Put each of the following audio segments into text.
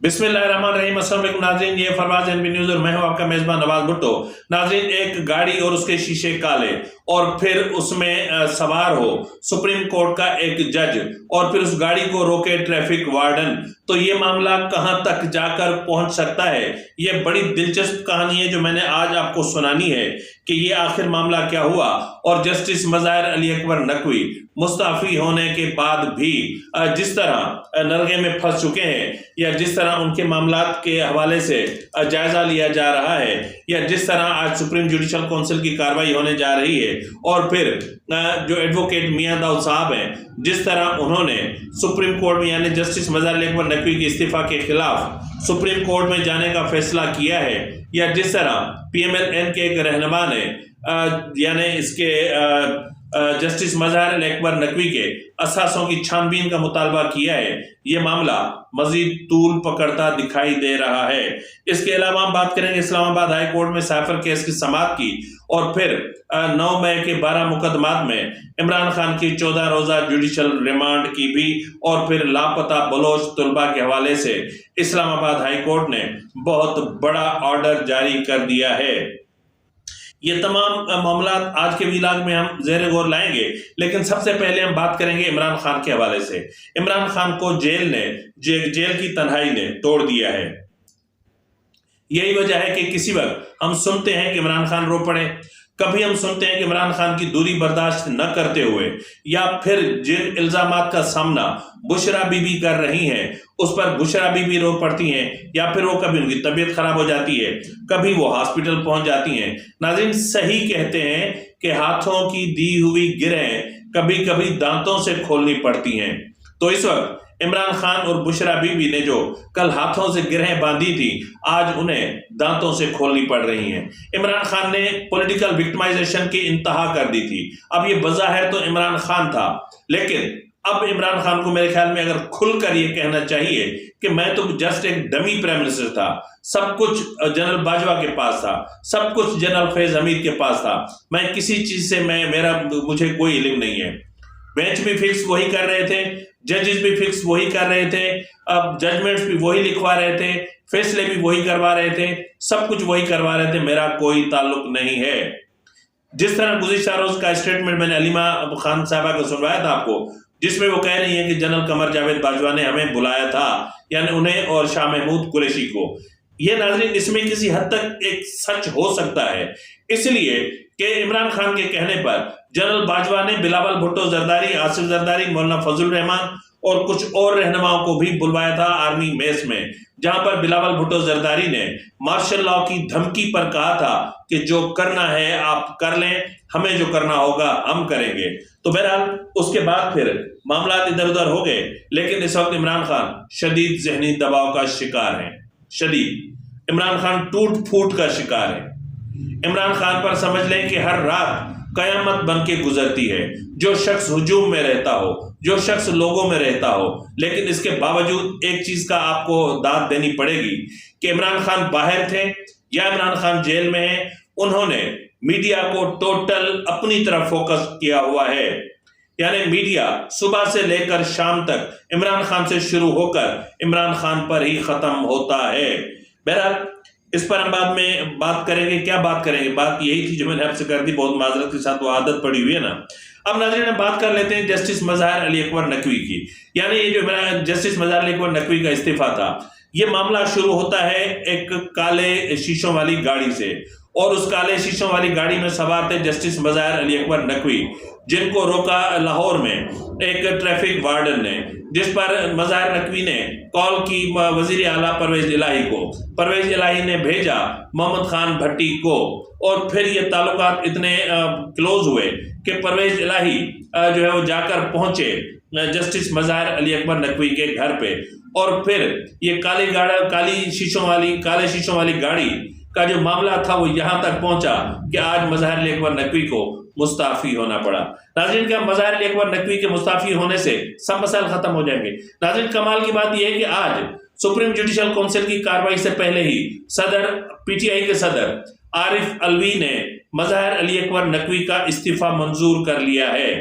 بسم اللہ الرحمن الرحیم۔ السلام علیکم ناظرین، یہ فروز این بی نیوز اور میں ہوں آپ کا میزبان نواز بھٹو۔ ناظرین، ایک گاڑی اور اس کے شیشے کالے اور پھر اس میں سوار ہو سپریم کورٹ کا ایک جج اور پھر اس گاڑی کو روکے ٹریفک وارڈن، تو یہ معاملہ کہاں تک جا کر پہنچ سکتا ہے؟ یہ بڑی دلچسپ کہانی ہے جو میں نے آج آپ کو سنانی ہے کہ یہ آخر معاملہ کیا ہوا، اور جسٹس مظاہر علی اکبر نقوی مستعفی ہونے کے بعد بھی جس طرح نرغے میں پھنس چکے ہیں، یا جس طرح ان کے معاملات کے حوالے سے جائزہ لیا جا رہا ہے، یا جس طرح آج سپریم جوڈیشل کونسل کی کارروائی ہونے جا رہی ہے، اور پھر جو ایڈوکیٹ میاں داؤد صاحب ہیں جس طرح انہوں نے سپریم کورٹ میں یعنی جسٹس مظاہر علی اکبر نقوی کے استعفیٰ کے خلاف سپریم کورٹ میں جانے کا فیصلہ کیا ہے، یا جس طرح پی ایم ایل این کے ایک رہنما نے یعنی اس کے جسٹس مظاہر علی اکبر نقوی کے اثاثوں کی چھان بین کا مطالبہ کیا ہے، یہ معاملہ مزید طول پکڑتا دکھائی دے رہا ہے۔ اس کے علاوہ ہم بات کریں گے اسلام آباد ہائی کورٹ میں سائفر کیس کی سماعت کی، اور پھر 9 مئی کے 12 مقدمات میں عمران خان کی 14 روزہ جوڈیشل ریمانڈ کی بھی، اور پھر لاپتہ بلوچ طلبہ کے حوالے سے اسلام آباد ہائی کورٹ نے بہت بڑا آرڈر جاری کر دیا ہے۔ یہ تمام معاملات آج کے ویلاگ میں ہم زیر غور لائیں گے، لیکن سب سے پہلے ہم بات کریں گے عمران خان کے حوالے سے۔ عمران خان کو جیل کی تنہائی نے توڑ دیا ہے۔ یہی وجہ ہے کہ کسی وقت ہم سنتے ہیں کہ عمران خان رو پڑے، کبھی ہم سنتے ہیں کہ عمران خان کی دوری برداشت نہ کرتے ہوئے، یا پھر جن الزامات کا سامنا بشرا بی بی کر رہی ہیں اس پر بشرا بی بی رو پڑتی ہیں، یا پھر وہ کبھی ان کی طبیعت خراب ہو جاتی ہے، کبھی وہ ہاسپٹل پہنچ جاتی ہیں۔ ناظرین، صحیح کہتے ہیں کہ ہاتھوں کی دی ہوئی گرہیں کبھی کبھی دانتوں سے کھولنی پڑتی ہیں۔ تو اس وقت عمران خان اور بشرا بی بی نے جو کل ہاتھوں سے گرہیں باندھی تھی، آج انہیں دانتوں سے کھولنی پڑ رہی ہیں۔ عمران خان نے پولیٹیکل وکٹمائزیشن کی انتہا کر دی تھی۔ اب یہ بظاہر تو عمران خان تھا، لیکن اب عمران خان کو میرے خیال میں اگر کھل کر یہ کہنا چاہیے کہ میں تو جسٹ ایک ڈمی پرائم منسٹر تھا، سب کچھ جنرل باجوہ کے پاس تھا، سب کچھ جنرل فیض حمید کے پاس تھا، میں کسی چیز سے مجھے کوئی علم نہیں ہے۔ بینچ بھی فکس وہی کر رہے تھے، ججز بھی فکس وہی کر رہے تھے، اب ججمنٹس بھی وہی لکھوا رہے تھے، فیصلے بھی وہی کروا رہے تھے، سب کچھ وہی کروا رہے تھے، میرا کوئی تعلق نہیں ہے۔ جس طرح گزشتہ روز کا اسٹیٹمنٹ میں نے علیمہ خان صاحبہ کو سنوایا تھا آپ کو، جس میں وہ کہہ رہی ہیں کہ جنرل قمر جاوید باجوہ نے ہمیں بلایا تھا، یعنی انہیں اور شاہ محمود قریشی کو، یہ ناظرین اس میں کسی حد تک ایک سچ ہو سکتا ہے، اس لیے کہ عمران خان کے کہنے پر جنرل باجوہ نے بلاول بھٹو زرداری، آصف زرداری، مولانا فضل الرحمان اور کچھ اور رہنماؤں کو بھی بلوایا تھا آرمی بیس میں، جہاں پر بلاول بھٹو زرداری نے مارشل لاء کی دھمکی پر کہا تھا کہ جو کرنا ہے آپ کر لیں، ہمیں جو کرنا ہوگا ہم کریں گے۔ تو بہرحال اس کے بعد پھر معاملات ادھر ادھر ہو گئے، لیکن اس وقت عمران خان شدید ذہنی دباؤ کا شکار ہیں، شدید۔ عمران خان ٹوٹ پھوٹ کا شکار ہے۔ عمران خان پر سمجھ لیں کہ ہر رات قیامت بن کے گزرتی ہے۔ جو شخص ہجوم میں رہتا ہو، جو شخص لوگوں میں رہتا ہو، لیکن اس کے باوجود ایک چیز کا آپ کو داد دینی پڑے گی کہ عمران خان باہر تھے یا عمران خان جیل میں ہیں، انہوں نے میڈیا کو ٹوٹل اپنی طرف فوکس کیا ہوا ہے۔ یعنی میڈیا صبح سے لے کر شام تک عمران خان سے شروع ہو کر عمران خان پر ہی ختم ہوتا ہے۔ بہرحال اس پر ہم بعد میں بات کریں گے۔ کیا بات کریں گے؟ بات یہی تھی جو میں نے آپ سے کر دی، بہت معذرت کے ساتھ، وہ عادت پڑی ہوئی ہے نا۔ اب ناظرین ہم بات کر لیتے ہیں جسٹس مظاہر علی اکبر نقوی کی، یعنی یہ جو میرا جسٹس مظاہر علی اکبر نقوی کا استعفیٰ تھا، یہ معاملہ شروع ہوتا ہے ایک کالے شیشوں والی گاڑی سے، اور اس کالے شیشوں والی گاڑی میں سوار تھے جسٹس مظاہر علی اکبر نقوی، جن کو روکا لاہور میں ایک ٹریفک وارڈن نے، جس پر مظاہر نقوی نے کال کی وزیر اعلیٰ پرویز الہی کو، پرویز الہی نے بھیجا محمد خان بھٹی کو، اور پھر یہ تعلقات اتنے کلوز ہوئے کہ پرویز الہی جو ہے وہ جا کر پہنچے جسٹس مظاہر علی اکبر نقوی کے گھر پہ، اور پھر یہ کالے شیشوں والی گاڑی کا جو معاملہ تھا وہ یہاں تک پہنچا کہ آج مظاہر علی اکبر نقوی کو مستعفی ہونا پڑا۔ ناظرین کیا مظاہر علی اکبر نقوی کے مستعفی ہونے سے سب مسائل ختم ہو جائیں گے؟ ناظرین کمال کی بات یہ ہے کہ آج سپریم جوڈیشل کونسل کی کارروائی سے پہلے ہی پی ٹی آئی کے صدر عارف علوی نے مظاہر علی اکبر نقوی کا استعفیٰ منظور کر لیا ہے۔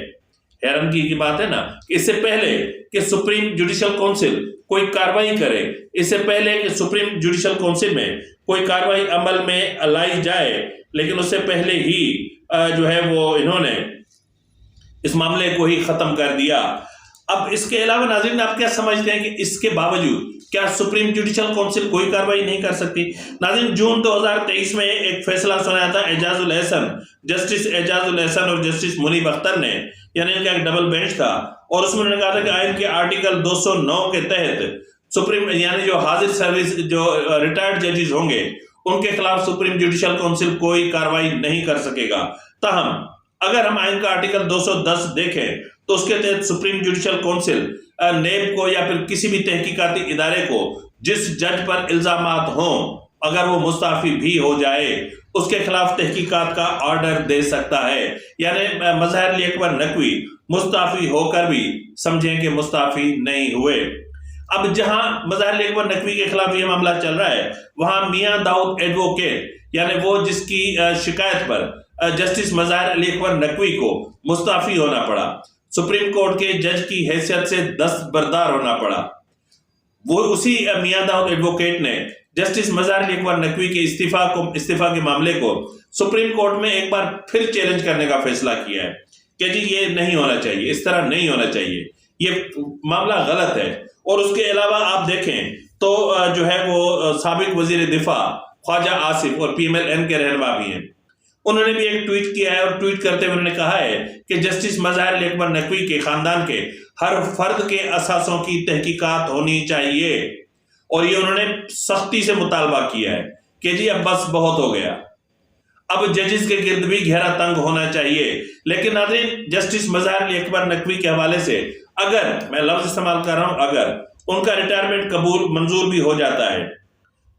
حیرانگی کی بات ہے نا کہ اس سے پہلے کہ سپریم جوڈیشل کونسل کوئی کاروائی کرے اس سے پہلے کہ سپریم جوڈیشل کونسل میں کوئی کاروائی عمل میں لائی جائے، لیکن اس سے پہلے ہی جو ہے وہ انہوں نے اس معاملے کو ہی ختم کر دیا۔ اب اس کے علاوہ ناظرین آپ کیا سمجھتے ہیں کہ اس کے باوجود کیا سپریم جوڈیشل کونسل کوئی کاروائی نہیں کر سکتی؟ ناظرین جون 2023 میں ایک فیصلہ سنایا تھا اعجاز الحسن، جسٹس اعجاز الحسن اور جسٹس منیب اختر نے، یعنی ان کا ایک ڈبل بینچ تھا، اور اس میں انہوں نے کہا تھا کہ آئین کے آرٹیکل 209 کے تحت سپریم یعنی جو حاضر سروس جو ریٹائرڈ ججز ہوں گے ان کے خلاف سپریم جوڈیشل کونسل کوئی کاروائی نہیں کر سکے گا۔ تاہم اگر ہم آئین کا آرٹیکل 210 دیکھیں تو اس کے تحت سپریم جوڈیشل کونسل نیب کو یا پھر کسی بھی تحقیقاتی ادارے کو جس جج پر الزامات ہوں اگر وہ مستعفی بھی ہو جائے اس کے خلاف تحقیقات کا آرڈر دے سکتا ہے۔ یعنی مظاہر علی اکبر نقوی مستعفی ہو کر بھی سمجھیں کہ مستعفی نہیں ہوئے۔ اب جہاں مظاہر علی اکبر نقوی کے خلاف یہ معاملہ چل رہا ہے وہاں میاں داؤد ایڈوکیٹ یعنی وہ جس کی شکایت پر جسٹس مظاہر علی اکبر نقوی کو مستعفی ہونا پڑا، سپریم کورٹ کے جج کی حیثیت سے دستبردار ہونا پڑا، وہ اسی میاں داؤد ایڈوکیٹ نے جسٹس مظاہر علی اکبر نقوی کے استعفیٰ کے معاملے کو سپریم کورٹ میں ایک بار پھر چیلنج کرنے کا فیصلہ کیا ہے کہ جی یہ نہیں ہونا چاہیے، اس طرح نہیں ہونا چاہیے، یہ معاملہ غلط ہے۔ اور اس کے علاوہ آپ دیکھیں تو جو ہے وہ سابق وزیر دفاع خواجہ آصف اور PMLN کے رہنما بھی ہیں، انہوں نے بھی ایک ٹویٹ کیا ہے اور ٹویٹ کرتے ہوئے انہوں نے کہا ہے کہ جسٹس مظاہر علی اکبر نقوی کے خاندان کے ہر فرد کے اثاثوں کی تحقیقات ہونی چاہیے، اور یہ انہوں نے سختی سے مطالبہ کیا ہے کہ جی اب بس بہت ہو گیا، اب ججز کے گرد بھی گہرا تنگ ہونا چاہیے۔ لیکن ناظرین جسٹس مظاہر علی اکبر نقوی کے حوالے سے اگر میں لفظ استعمال کر رہا ہوں اگر ان کا ریٹائرمنٹ منظور بھی ہو جاتا ہے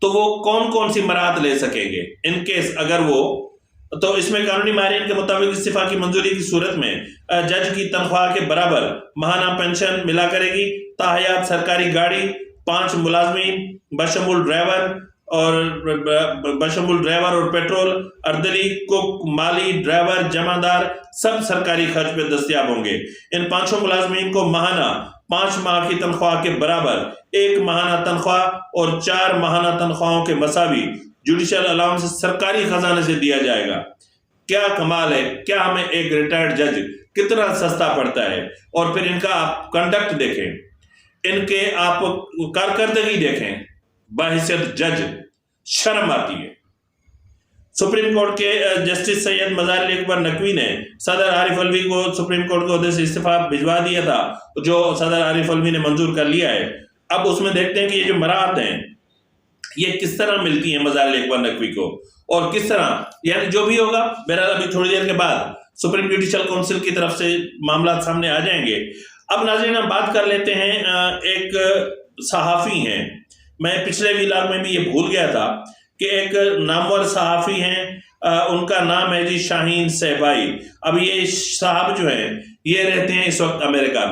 تو وہ کون کون سی مراحت لے سکیں گے ان کیس اگر وہ، تو اس میں قانونی ماہرین کے مطابق استعفیٰ کی منظوری کی صورت میں جج کی تنخواہ کے برابر ماہانہ پینشن ملا کرے گی، تاحیات سرکاری گاڑی، 5 ملازمین بشمول ڈرائیور اور پیٹرول، اردلی، کک، مالی، ڈرائیور، جمع دار سب سرکاری خرچ پہ دستیاب ہوں گے۔ ان 5 ملازمین کو ماہانہ 5 ماہ کی تنخواہ کے برابر 1 ماہانہ تنخواہ اور 4 ماہانہ تنخواہوں کے مساوی جوڈیشل الاؤنس سرکاری خزانے سے دیا جائے گا۔ کیا کمال ہے، کیا ہمیں ایک ریٹائرڈ جج کتنا سستا پڑتا ہے، اور پھر ان کا آپ کنڈکٹ دیکھیں، ان کے آپ کارکردگی دیکھیں، بحیثیت جج شرم آتی ہے۔ سپریم کورٹ کے جسٹس سید مظاہر علی اکبر نقوی نے صدر عارف علوی کو سپریم کورٹ کے عہدے سے استعفیٰ بھجوا دیا تھا جو صدر عارف علوی نے منظور کر لیا ہے۔ اب اس میں دیکھتے ہیں کہ یہ جو مراحت ہیں یہ کس طرح ملتی ہیں مظاہر علی اکبر نقوی کو، اور کس طرح یعنی جو بھی ہوگا بہرحال ابھی تھوڑی دیر کے بعد سپریم جوڈیشل کونسل کی طرف سے معاملات سامنے آ جائیں گے۔ اب ناظرین ہم بات کر لیتے ہیں ایک صحافی ہیں، میں پچھلے ویلاگ میں بھی یہ بھول گیا تھا کہ ایک نامور صحافی ہیں، ان کا نام ہے جی شاہین صہبائی۔ اب یہ صاحب جو ہیں یہ رہتے ہیں اس وقت امریکہ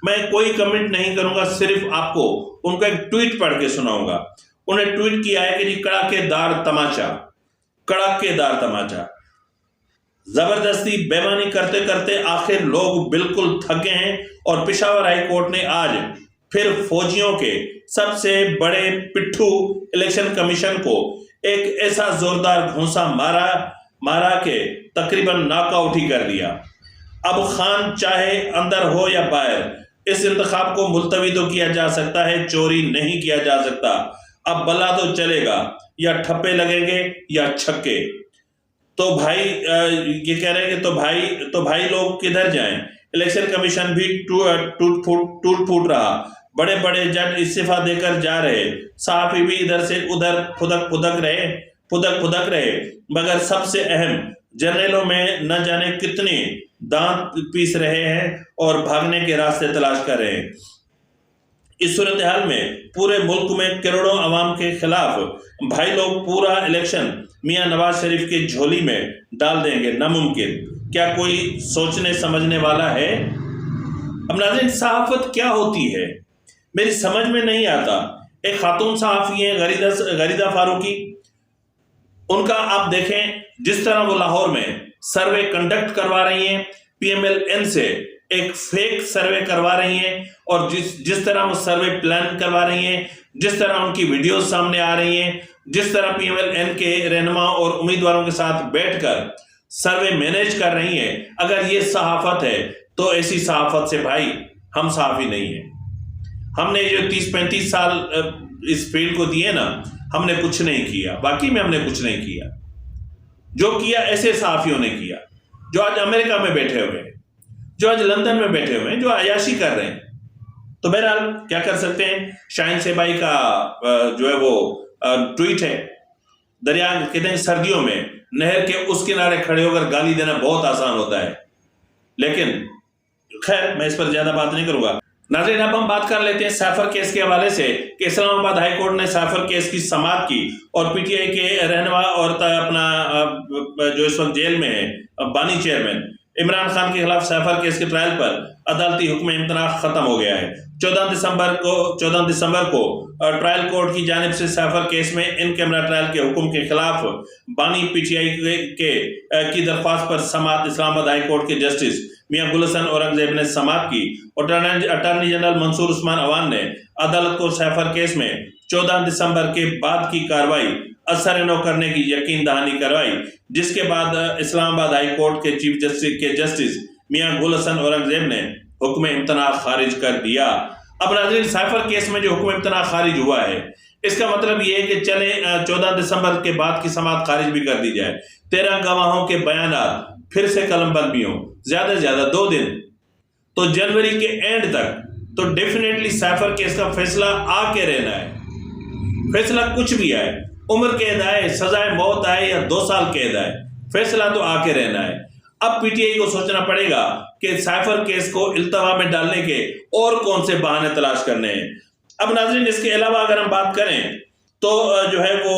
میں کوئی کمنٹ نہیں کروں گا، صرف آپ کو ان کا ایک ٹویٹ پڑھ کے سناؤں گا۔ انہیں ٹویٹ کیا ہے کہ جی کڑاکے دار تماچا، زبردستی بیمانی کرتے کرتے آخر لوگ بالکل تھکے ہیں، اور پشاور ہائی کورٹ نے آج پھر فوجیوں کے سب سے بڑے پٹھو الیکشن کمیشن کو ایک ایسا زوردار گھونسا مارا کہ تقریباً ناک آؤٹ ہی کر دیا۔ اب خان چاہے اندر ہو یا باہر اس انتخاب کو ملتوی تو کیا جا سکتا ہے، چوری نہیں کیا جا سکتا۔ اب بلا تو چلے گا، یا ٹھپے لگیں گے یا چھکے۔ تو بھائی یہ کہہ رہے ہیں کہ تو بھائی لوگ کدھر جائیں؟ الیکشن کمیشن بھی ٹوٹ پھوٹ رہا، بڑے بڑے جج استعفیٰ دے کر جا رہے، صحافی بھی ادھر سے ادھر پھدک رہے، مگر سب سے اہم جرنیلوں میں نہ جانے کتنے دانت پیس رہے ہیں اور بھاگنے کے راستے تلاش کر رہے ہیں۔ اس صورتحال میں پورے ملک میں کروڑوں عوام کے خلاف بھائی لوگ پورا الیکشن میاں نواز شریف کی جھولی میں ڈال دیں گے، ناممکن۔ کیا کوئی سوچنے سمجھنے والا ہے؟ اب ناظرین صحافت کیا ہوتی ہے میری سمجھ میں نہیں آتا۔ ایک خاتون صحافی ہیں غریدہ فاروقی، ان کا آپ دیکھیں جس طرح وہ لاہور میں سروے کنڈکٹ کروا رہی ہیں PMLN سے ایک فیک سروے کروا رہی ہیں، اور جس طرح وہ سروے پلان کروا رہی ہیں، جس طرح ان کی ویڈیوز سامنے آ رہی ہیں، جس طرح پی ایم ایل این کے رہنما اور امیدواروں کے ساتھ بیٹھ کر سروے مینیج کر رہی ہیں، اگر یہ صحافت ہے تو ایسی صحافت سے بھائی ہم صحافی نہیں ہیں۔ ہم نے جو 30-35 سال اس فیلڈ کو دیے نا، ہم نے کچھ نہیں کیا، باقی میں ہم نے کچھ نہیں کیا۔ جو کیا ایسے صحافیوں نے کیا جو آج امریکہ میں بیٹھے ہوئے ہیں، جو آج لندن میں بیٹھے ہوئے ہیں، جو عیاشی کر رہے ہیں۔ تو بہرحال کیا کر سکتے ہیں؟ شاہین سیبائی کا جو ہے وہ ٹویٹ ہے، دریا کہتے ہیں سردیوں میں نہر کے اس کنارے کھڑے ہو کر گالی دینا بہت آسان ہوتا ہے، لیکن خیر میں اس پر زیادہ بات نہیں کروں گا۔ ناظرین اب ہم بات کر لیتے ہیں سیفر کیس کے حوالے سے کہ اسلام آباد ہائی کورٹ نے سیفر کیس کی سماعت کی، اور پی ٹی آئی کے رہنما اور اپنا جو اس وقت جیل میں ہے بانی چیئرمین عمران خان کے خلاف سیفر کیس کے ٹرائل پر عدالتی حکم امتناع ختم ہو گیا ہے۔ 14 دسمبر کو ٹرائل کورٹ کی جانب سے سیفر کیس میں ان کیمرہ ٹرائل کے حکم کے خلاف بانی پی ٹی آئی کی درخواست پر سماعت اسلام آباد ہائی کورٹ کے جسٹس میاں گل حسن اورنگزیب نے سماعت کی، اور اٹارنی جنرل منصور عثمان عوان نے عدالت کو سیفر کیس میں 14 دسمبر کے بعد کی کارروائی اثر نو کرنے کی یقین دہانی کروائی، جس کے بعد اسلام آباد ہائی کورٹ کے چیف جسٹس میاں گل حسن اورنگزیب نے حکم امتناع خارج کر دیا۔ اب ناظرین سیفر کیس میں جو حکم امتناع خارج ہوا ہے، اس کا مطلب یہ ہے کہ چلیں 14 دسمبر کے بعد کی سماعت خارج بھی کر دی جائے، 13 گواہوں کے بیانات پھر سے قلم بند بھی ہوں، زیادہ سے زیادہ 2 دن، تو جنوری کے اینڈ تک تو ڈیفینیٹلی سیفر کیس کا فیصلہ آ کے رہنا ہے۔ فیصلہ کچھ بھی آئے، عمر قید آئے، سزائے موت آئے یا 2 سال قید آئے، فیصلہ تو آ کے رہنا ہے۔ اب پی ٹی آئی کو سوچنا پڑے گا کہ سیفر کیس کو التوا میں ڈالنے کے اور کون سے بہانے تلاش کرنے ہیں۔ اب ناظرین اس کے علاوہ اگر ہم بات کریں تو جو ہے وہ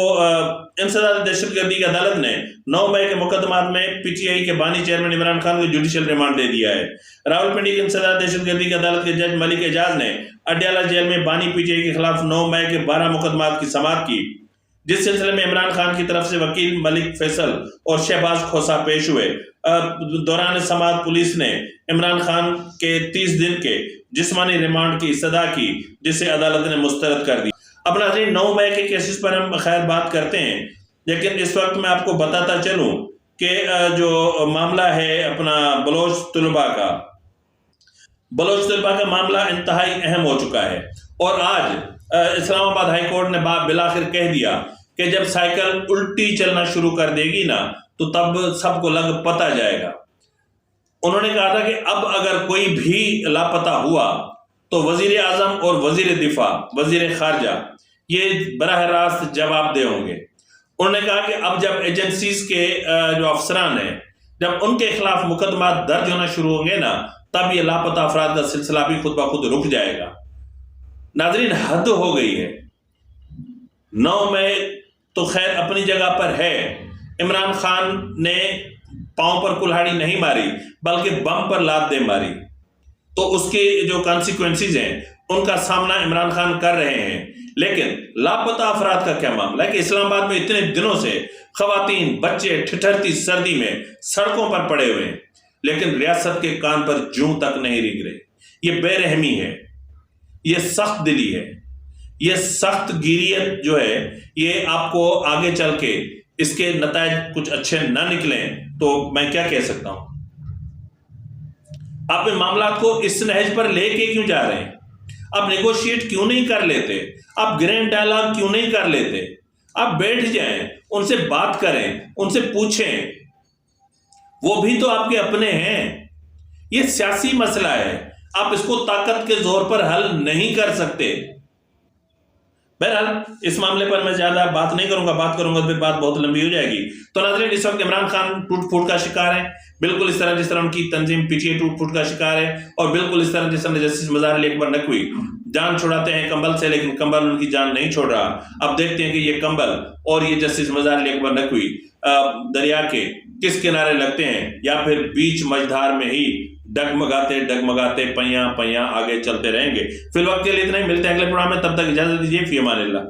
انسداد دہشت گردی کی عدالت نے 9 مئی کے مقدمات میں پی ٹی آئی کے بانی چیئرمین عمران خان کو جوڈیشل ریمانڈ دے دیا ہے۔ راولپنڈی کی انسداد دہشت گردی کی عدالت کے جج ملک اعجاز نے اڈیالہ جیل میں بانی پی ٹی آئی کے خلاف 9 مئی کے 12 مقدمات کی سماعت کی، جس سلسلے میں عمران خان کی طرف سے وکیل ملک فیصل اور شہباز کھوسا پیش ہوئے۔ دوران سماعت پولیس نے عمران خان کے 30 دن کے جسمانی ریمانڈ کی استدعا کی، جسے عدالت نے مسترد کر دی۔ اب ناظرین 9 مئی کے کیسز پر ہم خیر بات کرتے ہیں، لیکن اس وقت میں آپ کو بتاتا چلوں کہ جو معاملہ ہے اپنا بلوچ طلباء کا معاملہ انتہائی اہم ہو چکا ہے، اور آج اسلام آباد ہائی کورٹ نے بالآخر کہہ دیا کہ جب سائیکل الٹی چلنا شروع کر دے گی نا تو تب سب کو لگ پتہ جائے گا۔ انہوں نے کہا تھا کہ اب اگر کوئی بھی لاپتہ ہوا تو وزیر اعظم اور وزیر دفاع، وزیر خارجہ یہ براہ راست جواب دہ ہوں گے۔ انہوں نے کہا کہ اب جب ایجنسیز کے جو افسران ہیں، جب ان کے خلاف مقدمات درج ہونا شروع ہوں گے نا، تب یہ لاپتہ افراد کا سلسلہ بھی خود بخود رک جائے گا۔ ناظرین حد ہو گئی ہے۔ 9 مئی تو خیر اپنی جگہ پر ہے، عمران خان نے پاؤں پر کلہاڑی نہیں ماری بلکہ بم پر لات دے ماری، تو اس کے جو کانسیکوینسز ہیں ان کا سامنا عمران خان کر رہے ہیں۔ لیکن لاپتہ افراد کا کیا معاملہ ہے کہ اسلام آباد میں اتنے دنوں سے خواتین بچے ٹھٹھرتی سردی میں سڑکوں پر پڑے ہوئے ہیں، لیکن ریاست کے کان پر جوں تک نہیں رنگ رہے۔ یہ بے رحمی ہے، یہ سخت دلی ہے، یہ سخت گیریت جو ہے یہ آپ کو آگے چل کے اس کے نتائج کچھ اچھے نہ نکلیں تو میں کیا کہہ سکتا ہوں۔ آپ معاملات کو اس نہج پر لے کے کیوں جا رہے ہیں؟ آپ نیگوشیٹ کیوں نہیں کر لیتے؟ آپ گرینڈ ڈائلاگ کیوں نہیں کر لیتے؟ آپ بیٹھ جائیں، ان سے بات کریں، ان سے پوچھیں، وہ بھی تو آپ کے اپنے ہیں۔ یہ سیاسی مسئلہ ہے، آپ اس کو طاقت کے زور پر حل نہیں کر سکتے۔ بہرحال اس معاملے پر میں زیادہ بات نہیں کروں گا، بات کروں گا تو پھر بات بہت لمبی ہو جائے گی۔ تو ناظرین اس وقت عمران خان ٹوٹ پھوٹ کا شکار ہے، بالکل اس طرح جس طرح ان کی تنظیم پی ٹی آئی ٹوٹ پھوٹ کا شکار ہے، اور بالکل اس طرح جس طرح جسٹس مظاہر علی اکبر نقوی جان چھڑاتے ہیں کمبل سے، لیکن کمبل ان کی جان نہیں چھوڑ رہا۔ اب دیکھتے ہیں کہ یہ کمبل اور یہ جسٹس مظاہر علی اکبر نقوی دریا کے کس کنارے لگتے ہیں، یا پھر بیچ مجھدار میں ہی ڈگمگاتے پیاں آگے چلتے رہیں گے۔ فی الوقت کے لیے اتنا ہی، ملتے ہیں اگلے پروگرام میں، تب تک اجازت دیجیے، فی امان اللہ۔